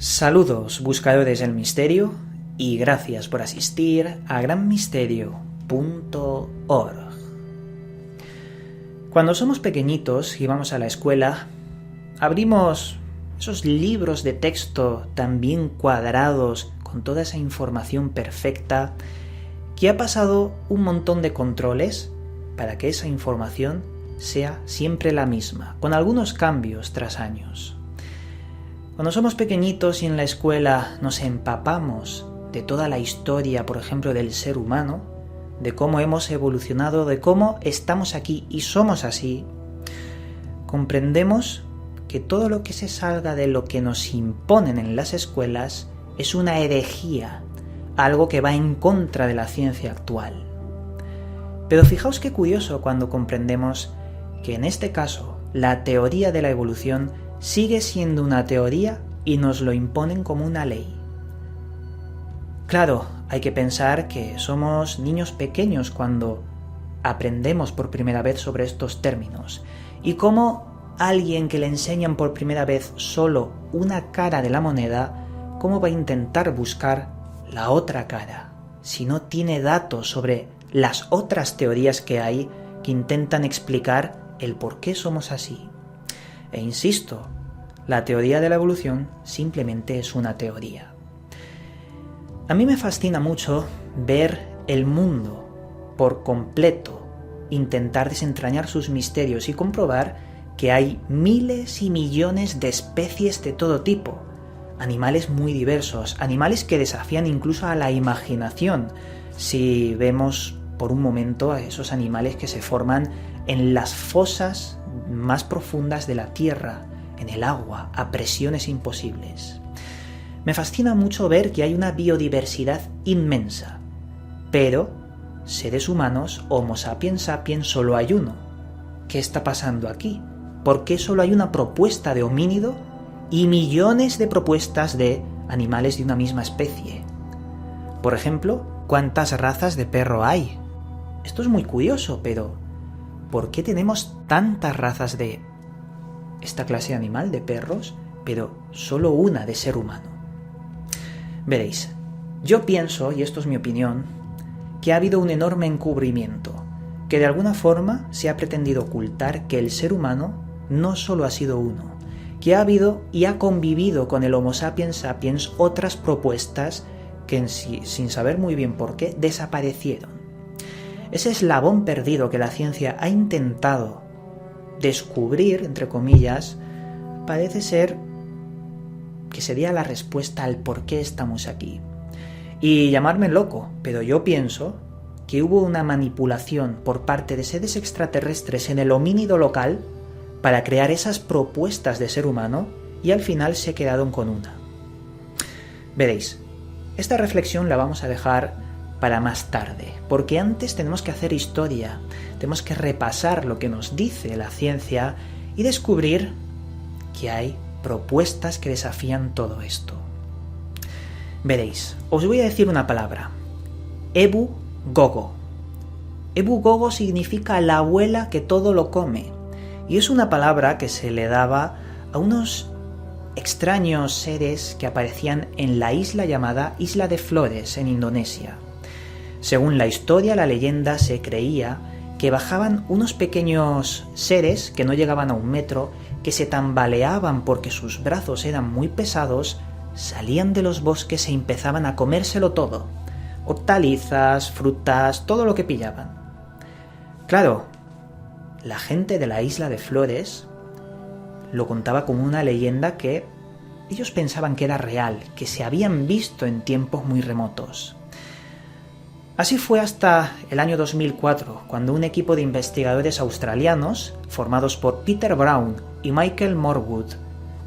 Saludos, buscadores del misterio, y gracias por asistir a granmisterio.org. Cuando somos pequeñitos y vamos a la escuela, abrimos esos libros de texto tan bien cuadrados, con toda esa información perfecta, que ha pasado un montón de controles para que esa información sea siempre la misma, con algunos cambios tras años. Cuando somos pequeñitos y en la escuela nos empapamos de toda la historia, por ejemplo, del ser humano, de cómo hemos evolucionado, de cómo estamos aquí y somos así, comprendemos que todo lo que se salga de lo que nos imponen en las escuelas es una herejía, algo que va en contra de la ciencia actual. Pero fijaos qué curioso cuando comprendemos que en este caso la teoría de la evolución sigue siendo una teoría y nos lo imponen como una ley. Claro, hay que pensar que somos niños pequeños cuando aprendemos por primera vez sobre estos términos y cómo alguien que le enseñan por primera vez solo una cara de la moneda, cómo va a intentar buscar la otra cara si no tiene datos sobre las otras teorías que hay que intentan explicar el por qué somos así. E insisto, la teoría de la evolución simplemente es una teoría. A mí me fascina mucho ver el mundo por completo, intentar desentrañar sus misterios y comprobar que hay miles y millones de especies de todo tipo, animales muy diversos, animales que desafían incluso a la imaginación, si vemos por un momento a esos animales que se forman en las fosas más profundas de la tierra, en el agua, a presiones imposibles. Me fascina mucho ver que hay una biodiversidad inmensa, pero seres humanos, Homo sapiens sapiens, solo hay uno. ¿Qué está pasando aquí? ¿Por qué solo hay una propuesta de homínido y millones de propuestas de animales de una misma especie? Por ejemplo, ¿cuántas razas de perro hay? Esto es muy curioso, pero ¿por qué tenemos tantas razas de esta clase de animal, de perros, pero solo una de ser humano? Veréis, yo pienso, y esto es mi opinión, que ha habido un enorme encubrimiento, que de alguna forma se ha pretendido ocultar que el ser humano no solo ha sido uno, que ha habido y ha convivido con el Homo sapiens sapiens otras propuestas que sin saber muy bien por qué desaparecieron. Ese eslabón perdido que la ciencia ha intentado descubrir, entre comillas, parece ser que sería la respuesta al por qué estamos aquí. Y llamarme loco, pero yo pienso que hubo una manipulación por parte de seres extraterrestres en el homínido local para crear esas propuestas de ser humano y al final se quedaron con una. Veréis, esta reflexión la vamos a dejar para más tarde, porque antes tenemos que hacer historia, tenemos que repasar lo que nos dice la ciencia y descubrir que hay propuestas que desafían todo esto. Veréis, os voy a decir una palabra: Ebu Gogo. Ebu Gogo significa la abuela que todo lo come, y es una palabra que se le daba a unos extraños seres que aparecían en la isla llamada Isla de Flores en Indonesia. Según la historia, la leyenda, se creía que bajaban unos pequeños seres que no llegaban a 1 metro, que se tambaleaban porque sus brazos eran muy pesados, salían de los bosques e empezaban a comérselo todo: hortalizas, frutas, todo lo que pillaban. Claro, la gente de la Isla de Flores lo contaba como una leyenda que ellos pensaban que era real, que se habían visto en tiempos muy remotos. Así fue hasta el año 2004, cuando un equipo de investigadores australianos, formados por Peter Brown y Michael Morwood,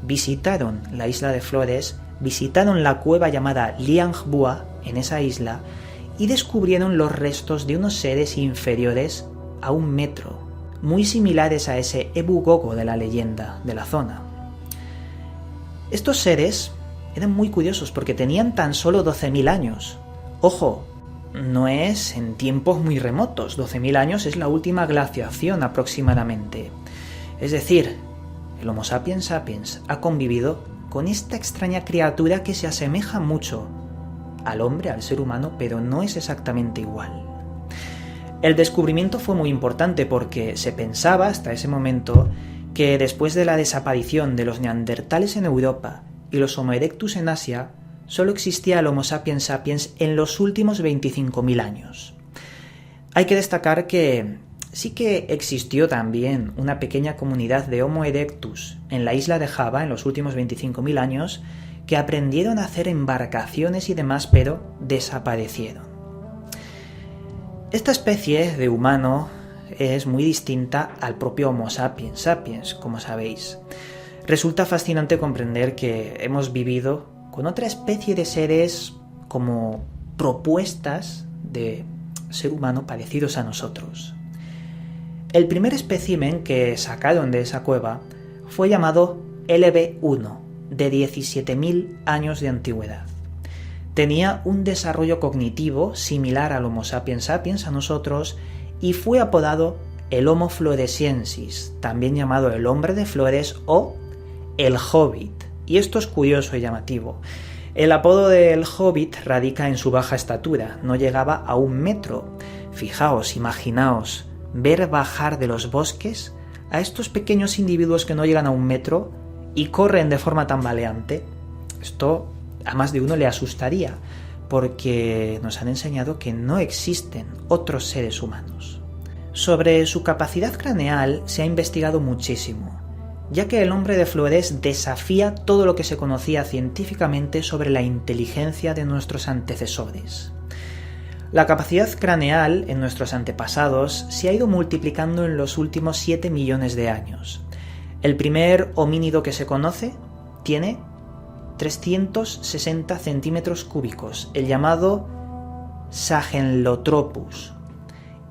visitaron la Isla de Flores, visitaron la cueva llamada Liang Bua en esa isla y descubrieron los restos de unos seres inferiores a 1 metro, muy similares a ese Ebu Gogo de la leyenda de la zona. Estos seres eran muy curiosos porque tenían tan solo 12.000 años. Ojo, no es en tiempos muy remotos, 12.000 años es la última glaciación aproximadamente. Es decir, el Homo sapiens sapiens ha convivido con esta extraña criatura que se asemeja mucho al hombre, al ser humano, pero no es exactamente igual. El descubrimiento fue muy importante porque se pensaba hasta ese momento que después de la desaparición de los neandertales en Europa y los Homo erectus en Asia, solo existía el Homo sapiens sapiens en los últimos 25.000 años. Hay que destacar que sí que existió también una pequeña comunidad de Homo erectus en la isla de Java en los últimos 25.000 años que aprendieron a hacer embarcaciones y demás, pero desaparecieron. Esta especie de humano es muy distinta al propio Homo sapiens sapiens, como sabéis. Resulta fascinante comprender que hemos vivido con otra especie de seres como propuestas de ser humano parecidos a nosotros. El primer espécimen que sacaron de esa cueva fue llamado LB1, de 17.000 años de antigüedad. Tenía un desarrollo cognitivo similar al Homo sapiens sapiens a nosotros y fue apodado el Homo floresiensis, también llamado el hombre de flores o el hobbit. Y esto es curioso y llamativo. El apodo del hobbit radica en su baja estatura, no llegaba a 1 metro. Fijaos, imaginaos, ver bajar de los bosques a estos pequeños individuos que no llegan a 1 metro y corren de forma tambaleante. Esto a más de uno le asustaría, porque nos han enseñado que no existen otros seres humanos. Sobre su capacidad craneal se ha investigado muchísimo, ya que el hombre de flores desafía todo lo que se conocía científicamente sobre la inteligencia de nuestros antecesores. La capacidad craneal en nuestros antepasados se ha ido multiplicando en los últimos 7 millones de años. El primer homínido que se conoce tiene 360 centímetros cúbicos, el llamado Sahelanthropus,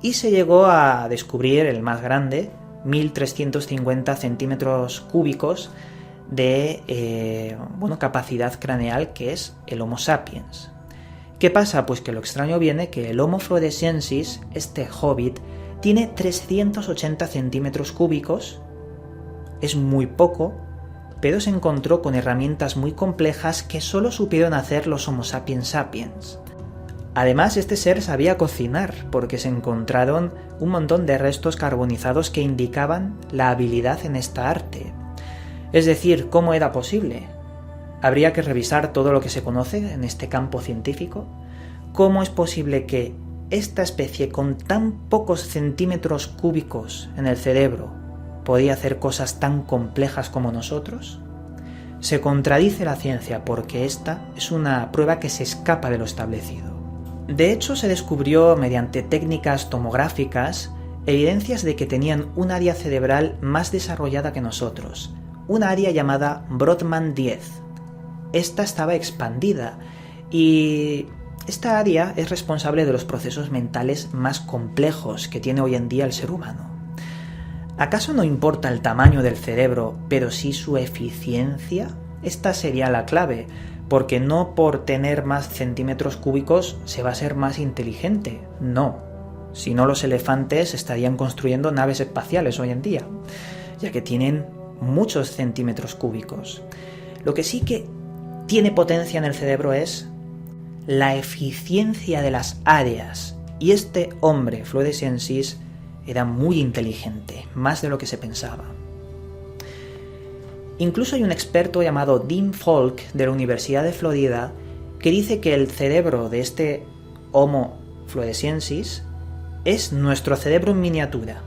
y se llegó a descubrir el más grande, 1350 centímetros cúbicos de capacidad craneal, que es el Homo sapiens. ¿Qué pasa? Pues que lo extraño viene que el Homo floresiensis, este hobbit, tiene 380 centímetros cúbicos, es muy poco, pero se encontró con herramientas muy complejas que solo supieron hacer los Homo sapiens sapiens. Además, este ser sabía cocinar, porque se encontraron un montón de restos carbonizados que indicaban la habilidad en esta arte. Es decir, ¿cómo era posible? Habría que revisar todo lo que se conoce en este campo científico. ¿Cómo es posible que esta especie con tan pocos centímetros cúbicos en el cerebro podía hacer cosas tan complejas como nosotros? Se contradice la ciencia porque esta es una prueba que se escapa de lo establecido. De hecho, se descubrió mediante técnicas tomográficas evidencias de que tenían un área cerebral más desarrollada que nosotros, un área llamada Brodmann 10. Esta estaba expandida y esta área es responsable de los procesos mentales más complejos que tiene hoy en día el ser humano. ¿Acaso no importa el tamaño del cerebro, pero sí su eficiencia? Esta sería la clave, porque no por tener más centímetros cúbicos se va a ser más inteligente. No, si no los elefantes estarían construyendo naves espaciales hoy en día, ya que tienen muchos centímetros cúbicos. Lo que sí que tiene potencia en el cerebro es la eficiencia de las áreas, y este hombre, floresiensis, era muy inteligente, más de lo que se pensaba. Incluso hay un experto llamado Dean Falk de la Universidad de Florida que dice que el cerebro de este Homo floresiensis es nuestro cerebro en miniatura,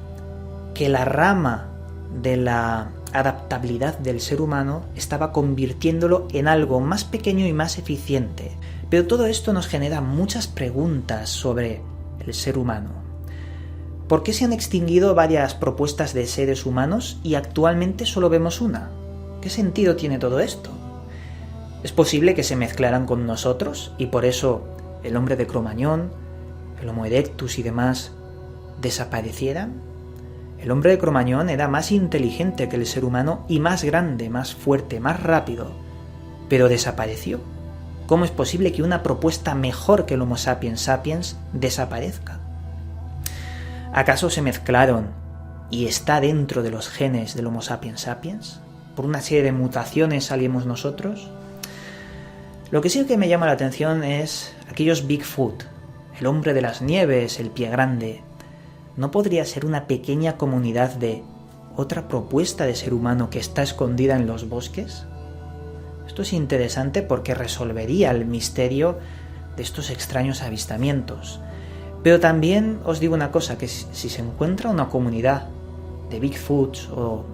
que la rama de la adaptabilidad del ser humano estaba convirtiéndolo en algo más pequeño y más eficiente. Pero todo esto nos genera muchas preguntas sobre el ser humano. ¿Por qué se han extinguido varias propuestas de seres humanos y actualmente solo vemos una? ¿Qué sentido tiene todo esto? ¿Es posible que se mezclaran con nosotros y por eso el hombre de Cro-Magnon, el Homo erectus y demás desaparecieran? El hombre de Cro-Magnon era más inteligente que el ser humano y más grande, más fuerte, más rápido, pero desapareció. ¿Cómo es posible que una propuesta mejor que el Homo sapiens sapiens desaparezca? ¿Acaso se mezclaron y está dentro de los genes del Homo sapiens sapiens? por una serie de mutaciones salimos nosotros. Lo que sí que me llama la atención es aquellos Bigfoot, el hombre de las nieves, el pie grande. ¿No podría ser una pequeña comunidad de otra propuesta de ser humano que está escondida en los bosques? Esto es interesante porque resolvería el misterio de estos extraños avistamientos. Pero también os digo una cosa, que si se encuentra una comunidad de Bigfoots, o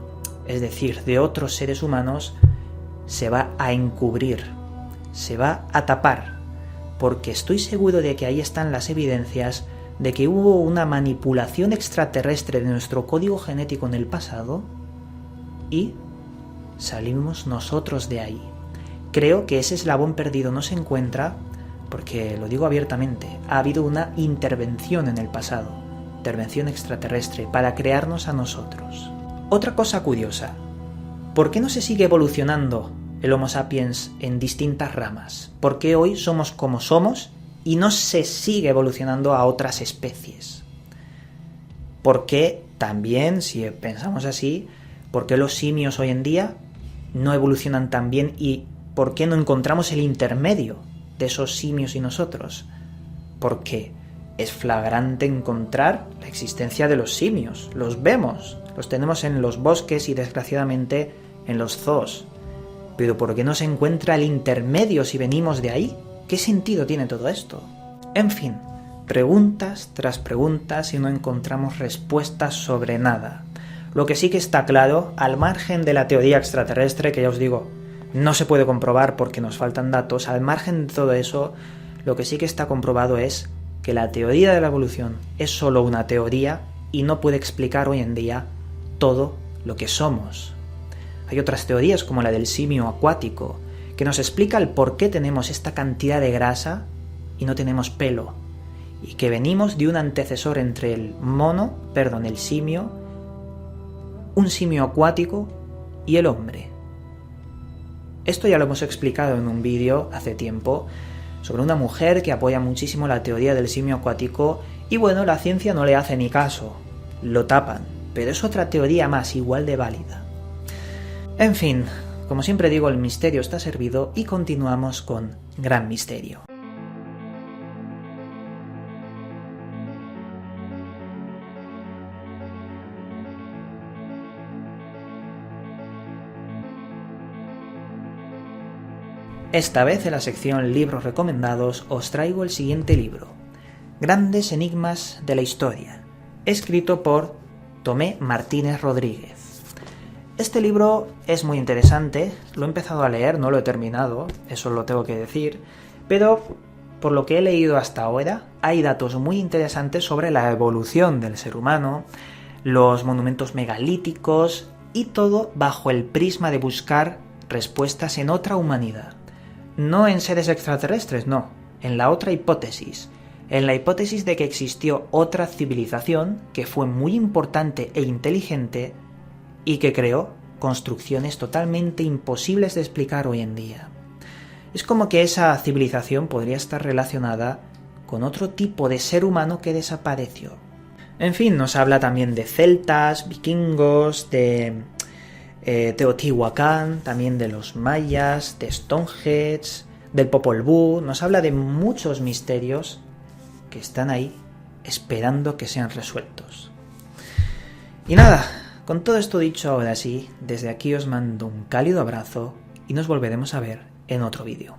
es decir, de otros seres humanos, se va a encubrir, se va a tapar, porque estoy seguro de que ahí están las evidencias de que hubo una manipulación extraterrestre de nuestro código genético en el pasado y salimos nosotros de ahí. Creo que ese eslabón perdido no se encuentra porque, lo digo abiertamente, ha habido una intervención en el pasado, intervención extraterrestre, para crearnos a nosotros. Otra cosa curiosa, ¿por qué no se sigue evolucionando el Homo sapiens en distintas ramas? ¿Por qué hoy somos como somos y no se sigue evolucionando a otras especies? ¿Por qué también, si pensamos así, por qué los simios hoy en día no evolucionan tan bien y por qué no encontramos el intermedio de esos simios y nosotros? Porque es flagrante encontrar la existencia de los simios, los vemos, los tenemos en los bosques y desgraciadamente en los zoos. Pero ¿por qué no se encuentra el intermedio si venimos de ahí? ¿Qué sentido tiene todo esto? En fin, preguntas tras preguntas y no encontramos respuestas sobre nada. Lo que sí que está claro, al margen de la teoría extraterrestre, que ya os digo, no se puede comprobar porque nos faltan datos, al margen de todo eso, lo que sí que está comprobado es que la teoría de la evolución es solo una teoría y no puede explicar hoy en día todo lo que somos. Hay otras teorías como la del simio acuático, que nos explica el por qué tenemos esta cantidad de grasa y no tenemos pelo, y que venimos de un antecesor entre el simio, un simio acuático y el hombre. Esto ya lo hemos explicado en un vídeo hace tiempo sobre una mujer que apoya muchísimo la teoría del simio acuático y bueno, la ciencia no le hace ni caso, lo tapan, pero es otra teoría más igual de válida. En fin, como siempre digo, el misterio está servido y continuamos con Gran Misterio. Esta vez en la sección Libros Recomendados os traigo el siguiente libro, Grandes Enigmas de la Historia, escrito por Tomé Martínez Rodríguez. Este libro es muy interesante, lo he empezado a leer, no lo he terminado, eso lo tengo que decir, pero por lo que he leído hasta ahora, hay datos muy interesantes sobre la evolución del ser humano, los monumentos megalíticos y todo bajo el prisma de buscar respuestas en otra humanidad. No en seres extraterrestres, no, en la otra hipótesis, en la hipótesis de que existió otra civilización que fue muy importante e inteligente y que creó construcciones totalmente imposibles de explicar hoy en día. Es como que esa civilización podría estar relacionada con otro tipo de ser humano que desapareció. En fin, nos habla también de celtas, vikingos, de Teotihuacán, también de los mayas, de Stonehenge, del Popol Vuh. Nos habla de muchos misterios que están ahí esperando que sean resueltos. Y nada, con todo esto dicho ahora sí, desde aquí os mando un cálido abrazo y nos volveremos a ver en otro vídeo.